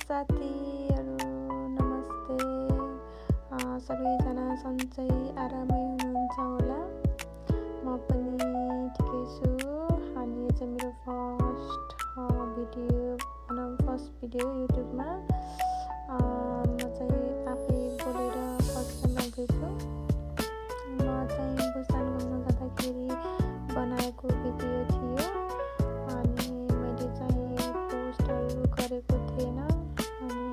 साथीहरू नमस्ते। सबैजना सन्चै आरामै हुनुहुन्छ होला। म पनि ठिकै छु। अनि यो चाहिँ मेरो फर्स्ट भिडियो युट्युबमा। म चाहिँ आफै बोलेर फर्स्ट टाइम राख्दैछु। म चाहिँ बुसान घुम्न जाँदाखेरि बनाएको भिडियो थियो। अनि मैले चाहिँ पोस्टहरू गरेको थिएन। अनि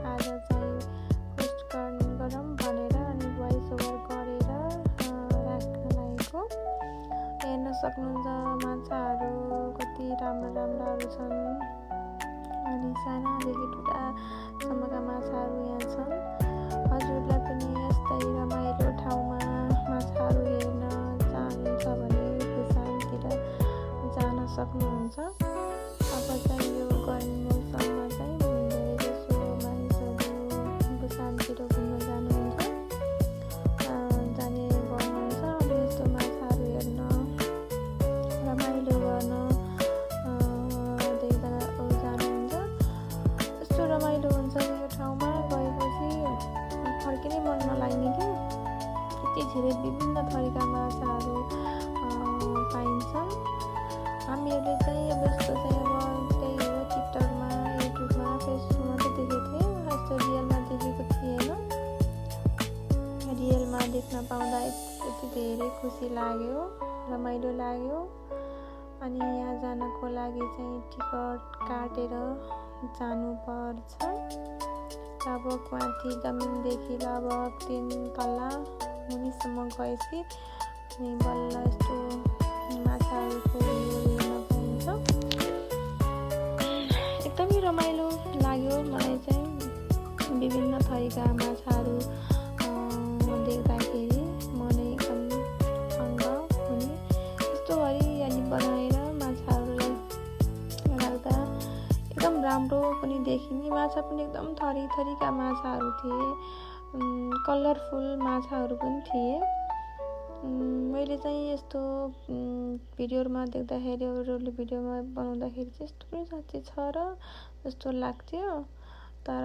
आज चाहिँ पोस्ट गरौँ भनेर अनि भोइस ओभर गरेर राख्न लागेको। हेर्न सक्नुहुन्छ माछाहरू कति राम्राहरू छन्। अनि सानादेखि ठुलासम्मका माछाहरू यहाँ छन्। हजुरलाई पनि यस्तै रमाइलो ठाउँमा माछाहरू हेर्न चाहनुहुन्छ भने बुसानतिर जान सक्नुहुन्छ। अब चाहिँ यो गर्मी मौसममा चाहिँ धेरैजसो मानिसहरू बुसानतिर घुम्न जानुहुन्छ, जाने गर्नुहुन्छ। अब यस्तो माछाहरू हेर्न रमाइलो गर्न धेरैजना जानुहुन्छ। यस्तो रमाइलो हुन्छ यो ठाउँमा गएपछि फर्किनै मन नलाग्ने कि यति धेरै विभिन्न थरीका माछाहरू पाइन्छन्। हामीहरूले चाहिँ अब यस्तो चाहिँ अब त्यही हो टिकटकमा, युट्युबमा, फेसबुकमा चाहिँ देखेको थिएँ। यस्तो रियलमा देखेको थिएन। रियलमा देख्न पाउँदा यति धेरै खुसी लाग्यो, रमाइलो लाग्यो। अनि यहाँ जानको लागि चाहिँ टिकट काटेर जानुपर्छ। लगभग माथि जमिनदेखि लगभग 3 तला मुनिसम्म गएपछि अनि बल्ल यस्तो माछाहरूको हेर्न पाइन्छ। एकदमै रमाइलो लाग्यो मलाई चाहिँ विभिन्न थरीका माछाहरू देख्दाखेरि मनै एकदम अङ्ग हुने। यस्तो हरियाली बनाएर माछाहरूलाई राख्दा एकदम राम्रो पनि देखिने। माछा पनि एकदम थरीका माछाहरू थिए, कलरफुल माछाहरू पनि थिए। मैले चाहिँ यस्तो भिडियोमा देख्दाखेरि अरूले भिडियोमा बनाउँदाखेरि चाहिँ यस्तो पनि साँच्चै छ र जस्तो लाग्थ्यो। तर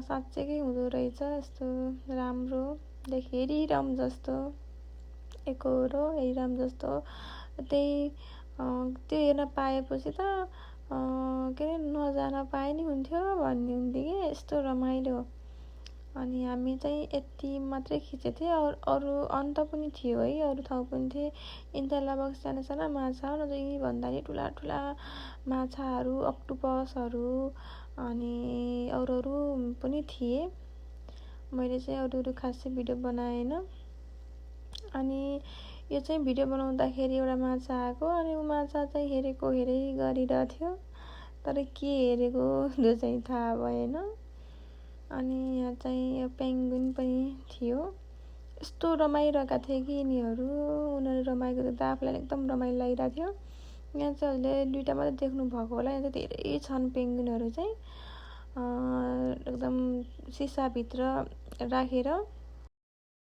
साँच्चैकै हुँदो रहेछ यस्तो राम्रो हेरिरहँ जस्तो, एकहोरो हेरिरहँ जस्तो। त्यही त्यो हेर्न पाएपछि त के अरे नजान पाए नि हुन्थ्यो भन्ने हुन्थ्यो कि यस्तो रमाइलो। अनि हामी चाहिँ यति मात्रै खिचेको थियो, अरू अन्त पनि थियो है, अरू ठाउँ पनि थिए। यिनी त लगभग साना माछा हो, यीभन्दा नि ठुला माछाहरू, अक्टोपसहरू अनि अरू पनि थिए। मैले चाहिँ अरू खासै भिडियो बनाएन। अनि यो चाहिँ भिडियो बनाउँदाखेरि एउटा माछा आएको। अनि ऊ माछा चाहिँ हेरै गरिरहेको थियो, तर के हेरेको त्यो चाहिँ थाहा भएन। अनि यहाँ चाहिँ यो पेङ्गुइन पनि थियो। यस्तो रमाइरहेका थिए कि उनीहरू रमाइलो देख्दा आफूलाई एकदम रमाइलो लागिरहेको थियो। यहाँ चाहिँ हजुरले 2टा मात्रै देख्नु भएको होला। यहाँ चाहिँ धेरै छन् पेङ्गुइनहरू चाहिँ एकदम सिसाभित्र राखेर